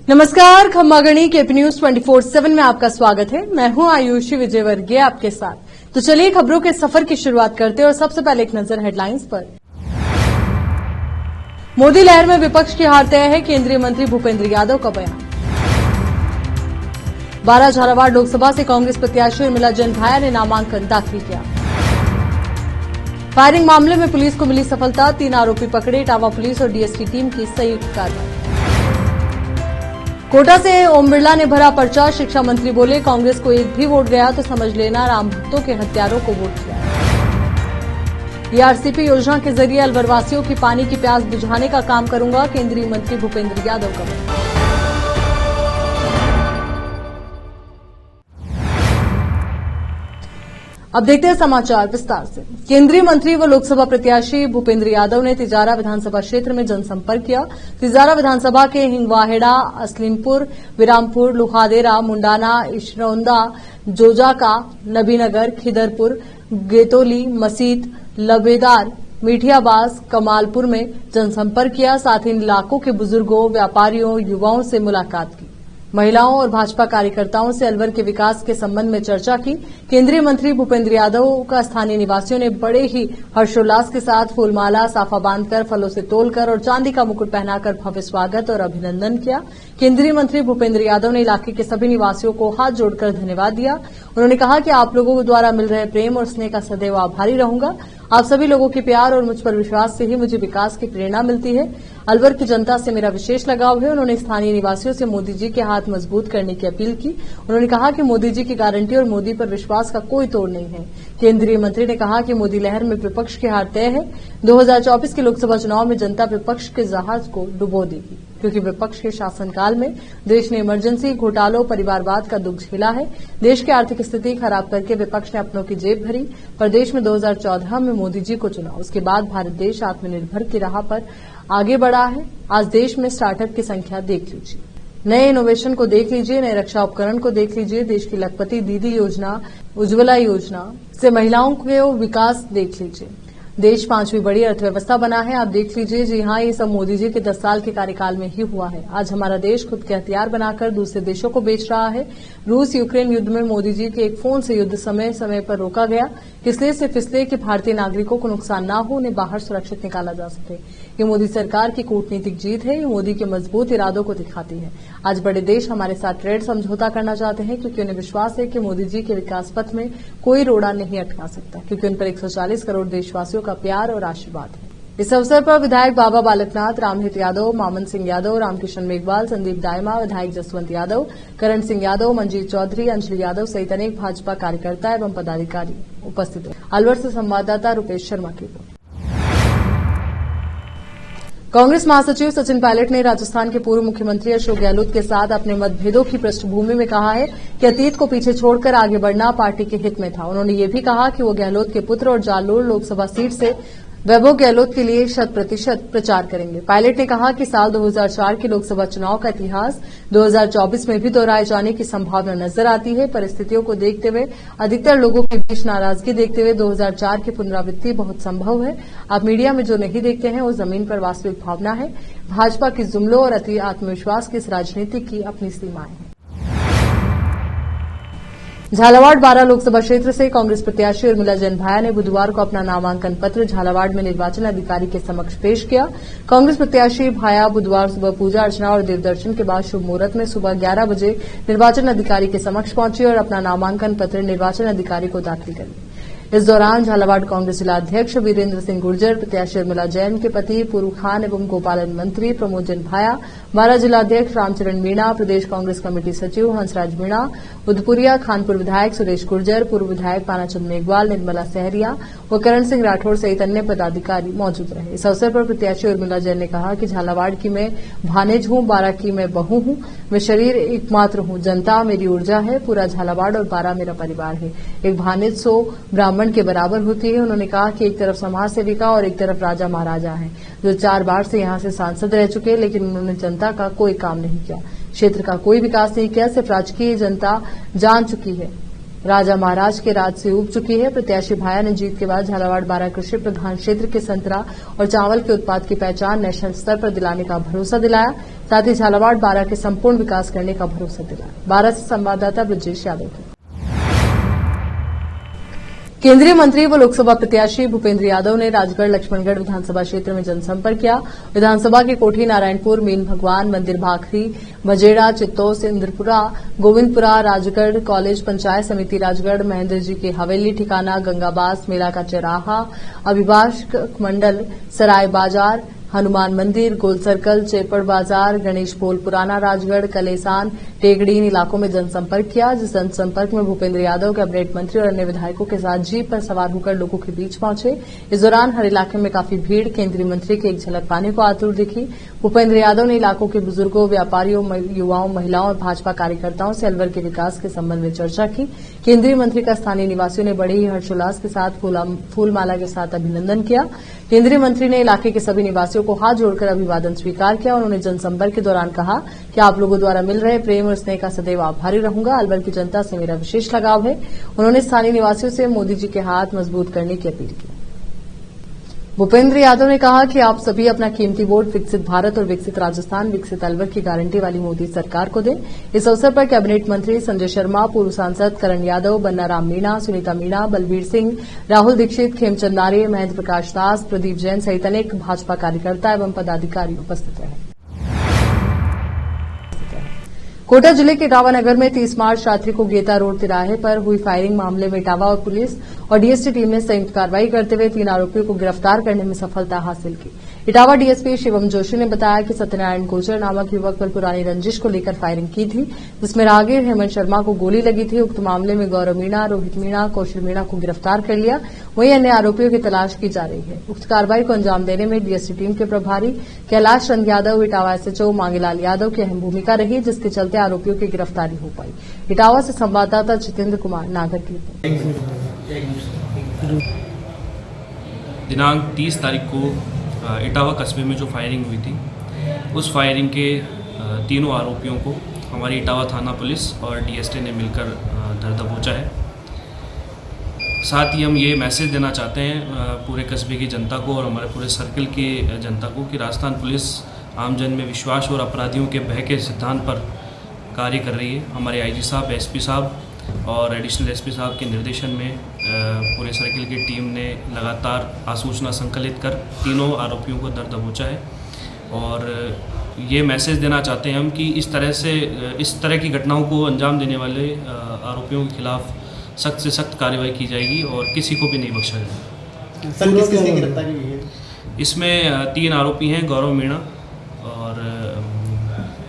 नमस्कार, खम्मागणी KP news 24/7 में आपका स्वागत है। मैं हूं आयुषी विजयवर्गीय आपके साथ। तो चलिए खबरों के सफर की शुरुआत करते हैं और सबसे पहले एक नजर हेडलाइंस पर। मोदी लहर में विपक्ष की हार तय है, केंद्रीय मंत्री भूपेंद्र यादव का बयान। 12 झालावाड़ लोकसभा से कांग्रेस प्रत्याशी उर्मिला जैन भाया ने नामांकन दाखिल किया। फायरिंग मामले में पुलिस को मिली सफलता, 3 आरोपी पकड़े, इटावा पुलिस और डीएस की टीम की संयुक्त कार्रवाई। कोटा से ओम बिरला ने भरा पर्चा, शिक्षा मंत्री बोले कांग्रेस को एक भी वोट गया तो समझ लेना राम भक्तों के हत्यारों को वोट किया। ईआरसीपी योजना के जरिए अलवर वासियों की पानी की प्यास बुझाने का काम करूंगा, केंद्रीय मंत्री भूपेंद्र यादव का बयान। अब देखते हैं समाचार विस्तार से। केंद्रीय मंत्री व लोकसभा प्रत्याशी भूपेंद्र यादव ने तिजारा विधानसभा क्षेत्र में जनसंपर्क किया। तिजारा विधानसभा के हिंगवाहेड़ा, असलीमपुर, विरामपुर, लुहादेरा, मुंडाना, इशरौंदा, जोजाका, नबीनगर, खिदरपुर, गेतोली, मसीत, लबेदार, मीठियाबास, कमालपुर में जनसंपर्क किया। साथ ही इन इलाकों के बुजुर्गों, व्यापारियों, युवाओं से मुलाकात की। महिलाओं और भाजपा कार्यकर्ताओं से अलवर के विकास के संबंध में चर्चा की। केंद्रीय मंत्री भूपेंद्र यादव का स्थानीय निवासियों ने बड़े ही हर्षोल्लास के साथ फूलमाला, साफा बांधकर, फलों से तोलकर और चांदी का मुकुट पहनाकर भव्य स्वागत और अभिनंदन किया। केंद्रीय मंत्री भूपेंद्र यादव ने इलाके के सभी निवासियों को हाथ जोड़कर धन्यवाद दिया। उन्होंने कहा कि आप लोगों द्वारा मिल रहे प्रेम और स्नेह का सदैव आभारी रहूंगा। आप सभी लोगों के प्यार और मुझ पर विश्वास से ही मुझे विकास की प्रेरणा मिलती है। अलवर की जनता से मेरा विशेष लगाव है। उन्होंने स्थानीय निवासियों से मोदी जी के हाथ मजबूत करने की अपील की। उन्होंने कहा कि मोदी जी की गारंटी और मोदी पर विश्वास का कोई तोड़ नहीं है। केंद्रीय मंत्री ने कहा कि मोदी लहर में विपक्ष की हार तय है। 2024 के लोकसभा चुनाव में जनता विपक्ष के जहाज को डुबो देगी, क्योंकि विपक्ष के शासनकाल में देश ने इमरजेंसी, घोटालों, परिवारवाद का दुख झेला है। देश की आर्थिक स्थिति खराब करके विपक्ष ने अपनों की जेब भरी। प्रदेश में 2014 में मोदी जी को चुना, उसके बाद भारत देश आत्मनिर्भर की राह पर आगे बढ़ा है। आज देश में स्टार्टअप की संख्या देख लीजिए, नए इनोवेशन को देख लीजिए, नए रक्षा उपकरण को देख लीजिए। देश की लखपति दीदी योजना, उज्ज्वला योजना से महिलाओं के विकास देख लीजिए। देश 5वीं बड़ी अर्थव्यवस्था बना है, आप देख लीजिए। जी हां, ये सब मोदी जी के 10 साल के कार्यकाल में ही हुआ है। आज हमारा देश खुद के हथियार बनाकर दूसरे देशों को बेच रहा है। रूस यूक्रेन युद्ध में मोदी जी के एक फोन से युद्ध समय समय पर रोका गया, इसलिए से फिसले कि भारतीय नागरिकों को नुकसान न हो, उन्हें बाहर सुरक्षित निकाला जा सके। ये मोदी सरकार की कूटनीतिक जीत है। ये मोदी के मजबूत इरादों को दिखाती है। आज बड़े देश हमारे साथ ट्रेड समझौता करना चाहते हैं, क्योंकि उन्हें विश्वास है कि मोदी जी के विकास पथ में कोई रोड़ा नहीं अटका सकता, क्योंकि उन पर 140 करोड़ देशवासियों का प्यार और आशीर्वाद है। इस अवसर पर विधायक बाबा बालकनाथ, रामहित यादव, मामन सिंह यादव, रामकिशन मेघवाल, संदीप दायमा, विधायक जसवंत यादव, करण सिंह यादव, मंजीत चौधरी, अंजलि यादव सहित अनेक भाजपा कार्यकर्ता एवं पदाधिकारी उपस्थित रहे। अलवर से संवाददाता रुपेश शर्मा की रिपोर्ट। कांग्रेस महासचिव सचिन पायलट ने राजस्थान के पूर्व मुख्यमंत्री अशोक गहलोत के साथ अपने मतभेदों की पृष्ठभूमि में कहा है कि अतीत को पीछे छोड़कर आगे बढ़ना पार्टी के हित में था। उन्होंने ये भी कहा कि वो गहलोत के पुत्र और जालोर लोकसभा सीट से वैभव गहलोत के लिए 100% प्रचार करेंगे। पायलट ने कहा कि साल 2004 के लोकसभा चुनाव का इतिहास 2024 में भी दोहराए जाने की संभावना नजर आती है। परिस्थितियों को देखते हुए, अधिकतर लोगों के बीच नाराजगी देखते हुए 2004 की पुनरावृत्ति बहुत संभव है। आप मीडिया में जो नहीं देखते हैं वो जमीन पर वास्तविक भावना है। भाजपा की जुमलों और अति आत्मविश्वास की इस राजनीति की अपनी सीमाएं हैं। झालावाड़ 12 लोकसभा क्षेत्र से कांग्रेस प्रत्याशी उर्मिला जैन भाया ने बुधवार को अपना नामांकन पत्र झालावाड़ में निर्वाचन अधिकारी के समक्ष पेश किया। कांग्रेस प्रत्याशी भाया बुधवार सुबह पूजा अर्चना और देवदर्शन के बाद शुभ मुहूर्त में सुबह 11 बजे निर्वाचन अधिकारी के समक्ष पहुंची और अपना नामांकन पत्र निर्वाचन अधिकारी को दाखिल कर दिया। इस दौरान झालावाड़ कांग्रेस जिला अध्यक्ष वीरेंद्र सिंह गुर्जर, प्रत्याशी उर्मिला जैन के पति पूर्व खान एवं गोपालन मंत्री प्रमोद जैन भाया, 12 जिलाध्यक्ष रामचरण मीणा, प्रदेश कांग्रेस कमेटी सचिव हंसराज मीणा, उदपुरिया खानपुर विधायक सुरेश गुर्जर, पूर्व विधायक पानाचंद मेघवाल, निर्मला सहरिया व करण सिंह राठौड़ सहित अन्य पदाधिकारी मौजूद रहे। इस अवसर पर प्रत्याशी उर्मिला जैन ने कहा कि झालावाड़ की मैं भानेज हूं, 12 की मैं बहू हूं, मैं शरीर एकमात्र हूं, जनता मेरी ऊर्जा है, पूरा झालावाड़ और 12 मेरा परिवार है। एक भानेज 100 ब्राह्मण के बराबर होती है। उन्होंने कहा कि एक तरफ समाज सेविका और एक तरफ राजा महाराजा हैं, जो 4 बार से यहां से सांसद रह चुके, लेकिन उन्होंने जनता का कोई काम नहीं किया, क्षेत्र का कोई विकास नहीं किया। सिर्फ राजकीय जनता जान चुकी है, राजा महाराज के राज से उब चुकी है। प्रत्याशी भाया ने जीत के बाद झालावाड़ 12 कृषि प्रधान क्षेत्र के संतरा और चावल के उत्पाद की पहचान नेशनल स्तर पर दिलाने का भरोसा दिलाया। साथ ही झालावाड़ बारा के संपूर्ण विकास करने का भरोसा दिलाया। बारा से संवाददाता ब्रजेश यादव की। केंद्रीय मंत्री व लोकसभा प्रत्याशी भूपेंद्र यादव ने राजगढ़ लक्ष्मणगढ़ विधानसभा क्षेत्र में जनसंपर्क किया। विधानसभा के कोठी, नारायणपुर, मीन भगवान मंदिर, भाखरी, मजेड़ा, चित्तौस, इंद्रपुरा, गोविंदपुरा, राजगढ़ कॉलेज, पंचायत समिति राजगढ़, महेंद्र जी की हवेली ठिकाना, गंगाबास, मेला का चराहा, अभिभाषक मंडल, सराय बाजार, हनुमान मंदिर, गोल सर्कल, चेपड़ बाजार, गणेश पोल, पुराना राजगढ़, कलेसान, टेगड़ी इन इलाकों में जनसंपर्क किया। जिस जनसंपर्क में भूपेंद्र यादव कैबिनेट मंत्री और अन्य विधायकों के साथ जीप पर सवार होकर लोगों के बीच पहुंचे। इस दौरान हर इलाके में काफी भीड़ केंद्रीय मंत्री की एक झलक पाने को आतुर दिखी। भूपेंद्र यादव ने इलाकों के बुजुर्गों, व्यापारियों, युवाओं, महिलाओं और भाजपा कार्यकर्ताओं से अलवर के विकास के संबंध में चर्चा की। केंद्रीय मंत्री का स्थानीय निवासियों ने बड़े ही हर्षोल्लास के साथ फूलमाला के साथ अभिनंदन किया। केंद्रीय मंत्री ने इलाके के सभी निवासियों को हाथ जोड़कर अभिवादन स्वीकार किया। उन्होंने जनसंपर्क के दौरान कहा कि आप लोगों द्वारा मिल रहे प्रेम और स्नेह का सदैव आभारी रहूंगा। अलवर की जनता से मेरा विशेष लगाव है। उन्होंने स्थानीय निवासियों से मोदी जी के हाथ मजबूत करने की अपील की। भूपेंद्र यादव ने कहा कि आप सभी अपना कीमती वोट विकसित भारत और विकसित राजस्थान, विकसित अलवर की गारंटी वाली मोदी सरकार को दें। इस अवसर पर कैबिनेट मंत्री संजय शर्मा, पूर्व सांसद करण यादव, बन्ना राम मीणा, सुनीता मीणा, बलबीर सिंह, राहुल दीक्षित, खेमचंद नारे, महेंद्र प्रकाश दास, प्रदीप जैन सहित अनेक भाजपा कार्यकर्ता एवं पदाधिकारी उपस्थित रहे। कोटा जिले के इटावा नगर में 30 मार्च रात्रि को गेता रोड तिराहे पर हुई फायरिंग मामले में इटावा और पुलिस और डीएसटी टीम ने संयुक्त कार्रवाई करते हुए 3 आरोपियों को गिरफ्तार करने में सफलता हासिल की। इटावा डीएसपी शिवम जोशी ने बताया कि सत्यनारायण गोचर नामक युवक पर पुरानी रंजिश को लेकर फायरिंग की थी, जिसमें राहगीर हेमंत शर्मा को गोली लगी थी। उक्त मामले में गौरव मीणा, रोहित मीणा, कौशल मीणा को गिरफ्तार कर लिया। वहीं अन्य आरोपियों की तलाश की जा रही है। उक्त कार्रवाई को अंजाम देने में डीएसटी टीम के प्रभारी कैलाश चंद यादव, इटावा एसएचओ मांगीलाल यादव की अहम भूमिका रही, जिसके चलते आरोपियों की गिरफ्तारी हो पाई। इटावा से संवाददाता जितेंद्र कुमार नागर की रिपोर्ट। दिनांक 30 तारीख को इटावा कस्बे में जो फायरिंग हुई थी, उस फायरिंग के तीनों आरोपियों को हमारी इटावा थाना पुलिस और डीएसटी ने मिलकर धर दबोचा है। साथ ही हम ये मैसेज देना चाहते हैं पूरे कस्बे की जनता को और हमारे पूरे सर्कल की जनता को कि राजस्थान पुलिस आमजन में विश्वास और अपराधियों के भय के सिद्धांत पर कार्य कर रही है। हमारे आईजी साहब, एसपी साहब और एडिशनल एसपी साहब के निर्देशन में पूरे सर्किल की टीम ने लगातार आसूचना संकलित कर तीनों आरोपियों को दर दबोचा है। और ये मैसेज देना चाहते हैं हम कि इस तरह की घटनाओं को अंजाम देने वाले आरोपियों के खिलाफ सख्त से सख्त कार्रवाई की जाएगी और किसी को भी नहीं बख्शा जाएगा। सर, किसकी गिरफ्तारी हुई है? इसमें 3 आरोपी हैं, गौरव मीणा और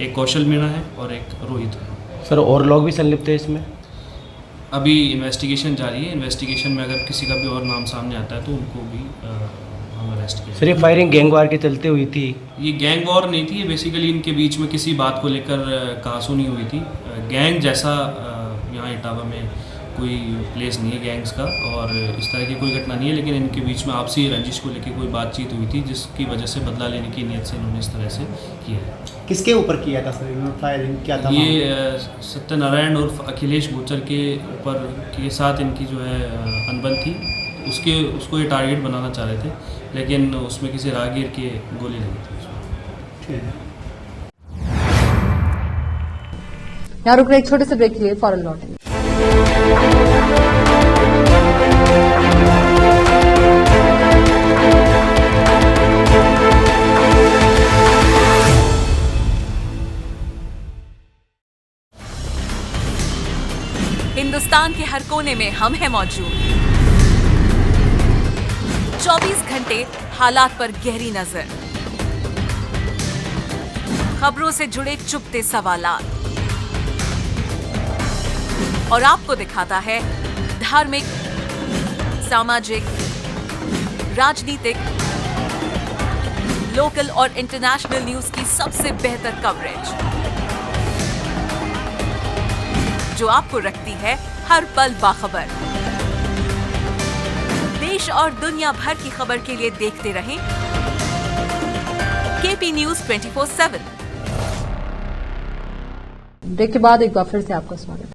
एक कौशल मीणा है और एक रोहित है। सर, और लोग भी संलिप्त है इसमें? अभी इन्वेस्टिगेशन जारी है। इन्वेस्टिगेशन में अगर किसी का भी और नाम सामने आता है तो उनको भी हम अरेस्ट करेंगे। सर, ये फायरिंग गैंग वार के चलते हुई थी? ये गैंग वॉर नहीं थी, ये बेसिकली इनके बीच में किसी बात को लेकर कहासुनी हुई थी। गैंग जैसा यहाँ इटावा में कोई प्लेस नहीं है गैंग्स का और इस तरह की कोई घटना नहीं है, लेकिन इनके बीच में आपसी रंजिश को लेकर कोई बातचीत हुई थी, जिसकी वजह से बदला लेने की नीयत से इन्होंने इस तरह से किया है। किसके ऊपर किया था सर फायरिंग? क्या था? ये सत्यनारायण और अखिलेश गोचर के ऊपर के साथ इनकी जो है अनबन थी, उसको ये टारगेट बनाना चाह रहे थे, लेकिन उसमें किसी राहगीर के गोली लगी थी। यहाँ रुक रहे एक छोटे से ब्रेक के लिए, फौरन लौटेंगे। हिंदुस्तान के हर कोने में हम हैं मौजूद। 24 घंटे हालात पर गहरी नजर, खबरों से जुड़े चुपते सवालात और आपको दिखाता है धार्मिक, सामाजिक, राजनीतिक, लोकल और इंटरनेशनल न्यूज की सबसे बेहतर कवरेज, जो आपको रखती है हर पल बाखबर। देश और दुनिया भर की खबर के लिए देखते रहें केपी न्यूज 24/7। ब्रेक के बाद एक बार फिर से आपका स्वागत।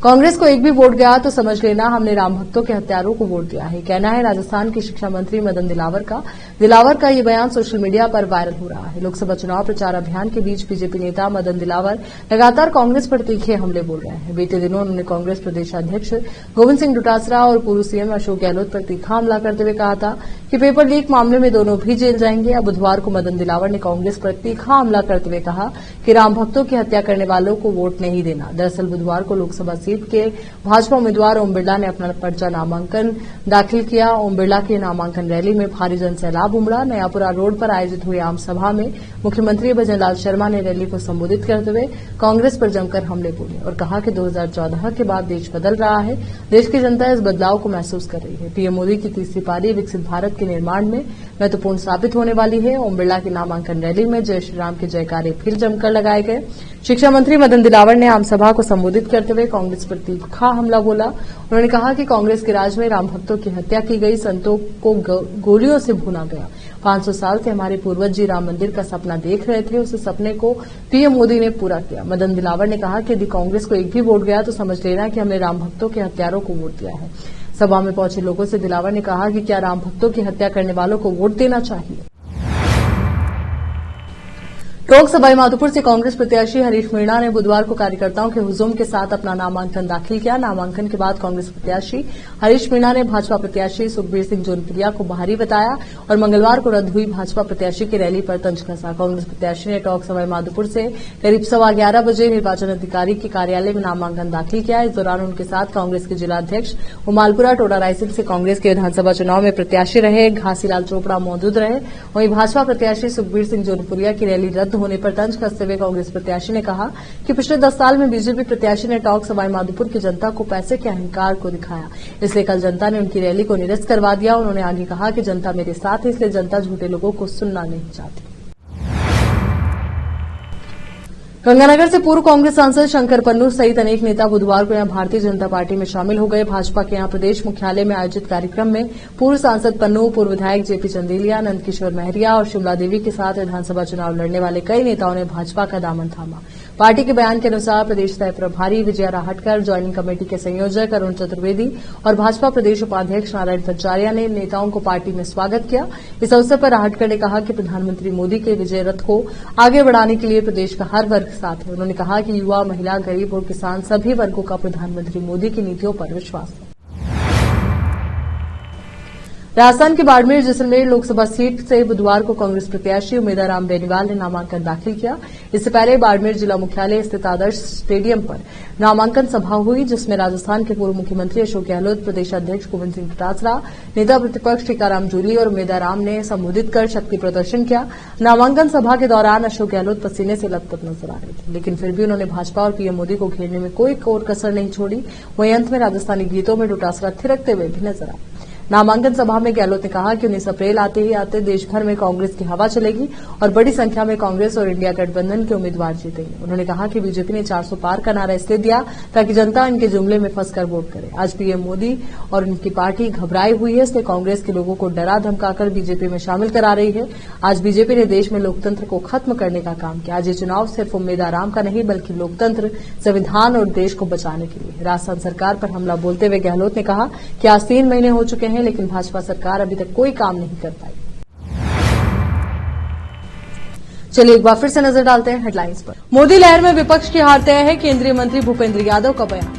कांग्रेस को एक भी वोट गया तो समझ लेना हमने राम भक्तों के हत्यारों को वोट दिया है, कहना है राजस्थान के शिक्षा मंत्री मदन दिलावर का ये बयान सोशल मीडिया पर वायरल हो रहा है। लोकसभा चुनाव प्रचार अभियान के बीच बीजेपी नेता मदन दिलावर लगातार कांग्रेस पर तीखे हमले बोल रहे हैं। बीते दिनों उन्होंने कांग्रेस प्रदेशाध्यक्ष गोविंद सिंह डोटासरा और पूर्व सीएम अशोक गहलोत पर तीखा हमला करते हुए कहा था कि पेपर लीक मामले में दोनों भी जेल जाएंगे। अब बुधवार को मदन दिलावर ने कांग्रेस पर तीखा हमला करते हुए कहा कि राम भक्तों की हत्या करने वालों को वोट नहीं देना। दरअसल बुधवार को लोकसभा सीट के भाजपा उम्मीदवार ओम बिरला ने अपना पर्चा नामांकन दाखिल किया। ओम बिरला की नामांकन रैली में भारी जनसैलाब उमड़ा। नयापुरा रोड पर आयोजित हुई आम सभा में मुख्यमंत्री भजनलाल शर्मा ने रैली को संबोधित करते हुए कांग्रेस पर जमकर हमले बोले और कहा कि 2014 के बाद देश बदल रहा है। देश की जनता इस बदलाव को महसूस कर रही है। पीएम मोदी की तीसरी पारी विकसित भारत के निर्माण में महत्वपूर्ण साबित होने वाली है। ओम बिरला की नामांकन रैली में जय श्री राम के जयकारे फिर जमकर लगाए गए। शिक्षा मंत्री मदन दिलावर ने आम सभा को संबोधित करते हुए कांग्रेस पर तीखा हमला बोला। उन्होंने कहा कि कांग्रेस के राज में राम भक्तों की हत्या की गई, संतों को गोलियों से भूना गया। 500 साल से हमारे पूर्वज जी राम मंदिर का सपना देख रहे थे, उस सपने को पीएम मोदी ने पूरा किया। मदन दिलावर ने कहा कि यदि कांग्रेस को एक भी वोट गया तो समझ लेना कि हमने राम भक्तों के हत्यारों को वोट दिया है। सभा में पहुंचे लोगों से दिलावर ने कहा कि क्या राम भक्तों की हत्या करने वालों को वोट देना चाहिए। टोंक सवाई माधोपुर से कांग्रेस प्रत्याशी हरीश मीणा ने बुधवार को कार्यकर्ताओं के हुजूम के साथ अपना नामांकन दाखिल किया। नामांकन के बाद कांग्रेस प्रत्याशी हरीश मीणा ने भाजपा प्रत्याशी सुखबीर सिंह जोनपुरिया को बाहरी बताया और मंगलवार को रद्द हुई भाजपा प्रत्याशी की रैली पर तंज कसा। कांग्रेस प्रत्याशी ने टोंक सवाई माधोपुर से करीब 11:15 बजे निर्वाचन अधिकारी के कार्यालय में नामांकन दाखिल किया। इस दौरान उनके साथ कांग्रेस के जिलाध्यक्ष उमालपुरा टोडा रायसिंह से कांग्रेस के विधानसभा चुनाव में प्रत्याशी रहे घासीलाल चोपड़ा मौजूद रहे। वहीं भाजपा प्रत्याशी सुखबीर सिंह जोनपुरिया की रैली रद्द होने पर तंज कसते हुए कांग्रेस प्रत्याशी ने कहा कि पिछले 10 साल में बीजेपी प्रत्याशी ने टोंक सवाई माधोपुर की जनता को पैसे के अहंकार को दिखाया, इसलिए कल जनता ने उनकी रैली को निरस्त करवा दिया। उन्होंने आगे कहा कि जनता मेरे साथ है, इसलिए जनता झूठे लोगों को सुनना नहीं चाहती। गंगानगर से पूर्व कांग्रेस सांसद शंकर पन्नू सहित अनेक नेता बुधवार को यहां भारतीय जनता पार्टी में शामिल हो गए। भाजपा के यहां प्रदेश मुख्यालय में आयोजित कार्यक्रम में पूर्व सांसद पन्नू, पूर्व विधायक जेपी चंदेलिया, नंदकिशोर महरिया और शिमला देवी के साथ विधानसभा चुनाव लड़ने वाले कई नेताओं ने भाजपा का दामन थामा। पार्टी के बयान के अनुसार प्रदेश सह प्रभारी विजया राहटकर, ज्वाइनिंग कमेटी के संयोजक अरुण चतुर्वेदी और भाजपा प्रदेश उपाध्यक्ष नारायण भट्टाचार्य ने नेताओं को पार्टी में स्वागत किया। इस अवसर पर राहटकर ने कहा कि प्रधानमंत्री मोदी के विजय रथ को आगे बढ़ाने के लिए प्रदेश का हर वर्ग साथ है। उन्होंने कहा कि युवा, महिला, गरीब और किसान सभी वर्गों का प्रधानमंत्री मोदी की नीतियों पर विश्वास है। राजस्थान के बाड़मेर जैसलमेर लोकसभा सीट से बुधवार को कांग्रेस प्रत्याशी उमेदाराम बेनीवाल ने नामांकन दाखिल किया। इससे पहले बाड़मेर जिला मुख्यालय स्थित आदर्श स्टेडियम पर नामांकन सभा हुई, जिसमें राजस्थान के पूर्व मुख्यमंत्री अशोक गहलोत, प्रदेशाध्यक्ष गोविंद सिंह डोटासरा, नेता प्रतिपक्ष टीकाराम जूली और उमेदाराम ने संबोधित कर शक्ति प्रदर्शन किया। नामांकन सभा के दौरान अशोक गहलोत पसीने से लथपथ नजर आ रहे थे, लेकिन फिर भी उन्होंने भाजपा और पीएम मोदी को घेरने में कोई कसर नहीं छोड़ी। वहीं अंत में राजस्थानी गीतों में डोटासरा थिरकते हुए भी नजर आए। नामांकन सभा में गहलोत ने कहा कि 19 अप्रैल आते ही आते देश भर में कांग्रेस की हवा चलेगी और बड़ी संख्या में कांग्रेस और इंडिया गठबंधन के उम्मीदवार जीतेंगे। उन्होंने कहा कि बीजेपी ने 400 पार का नारा इसलिए दिया ताकि जनता इनके जुमले में फंसकर वोट करे। आज पीएम मोदी और उनकी पार्टी घबराई हुई है, इसलिए कांग्रेस के लोगों को डरा धमकाकर बीजेपी में शामिल करा रही है। आज बीजेपी ने देश में लोकतंत्र को खत्म करने का काम किया। आज ये चुनाव सिर्फ उम्मीदाराम का नहीं बल्कि लोकतंत्र, संविधान और देश को बचाने के लिए। राजस्थान सरकार पर हमला बोलते हुए गहलोत ने कहा कि आज 3 महीने हो चुके हैं, लेकिन भाजपा सरकार अभी तक कोई काम नहीं कर पाई। चलिए एक बार फिर से नजर डालते हैं हेडलाइंस पर। मोदी लहर में विपक्ष की हार तय है, केंद्रीय मंत्री भूपेंद्र यादव का बयान।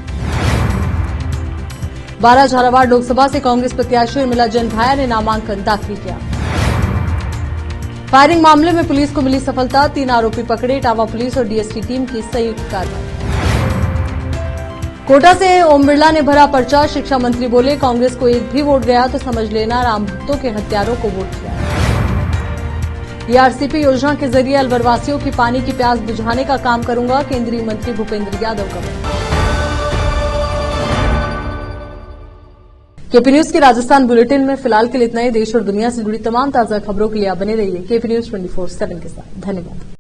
12 झालावाड़ लोकसभा से कांग्रेस प्रत्याशी उर्मिला जैन भाया ने नामांकन दाखिल किया। फायरिंग मामले में पुलिस को मिली सफलता, 3 आरोपी पकड़े, इटावा पुलिस और डीएसटी टीम की संयुक्त कार्रवाई। कोटा से ओम बिरला ने भरा पर्चा, शिक्षा मंत्री बोले कांग्रेस को एक भी वोट गया तो समझ लेना राम भक्तों के हत्यारों को वोट दिया। ईआरसीपी योजना के जरिए अलवरवासियों की पानी की प्यास बुझाने का काम करूंगा, केंद्रीय मंत्री भूपेंद्र यादव का बयान। केपी न्यूज के राजस्थान बुलेटिन में फिलहाल के लिए इतना ही। देश और दुनिया से जुड़ी तमाम ताजा खबरों के लिए आप बने रहिए केपी न्यूज 24/7 के साथ। धन्यवाद।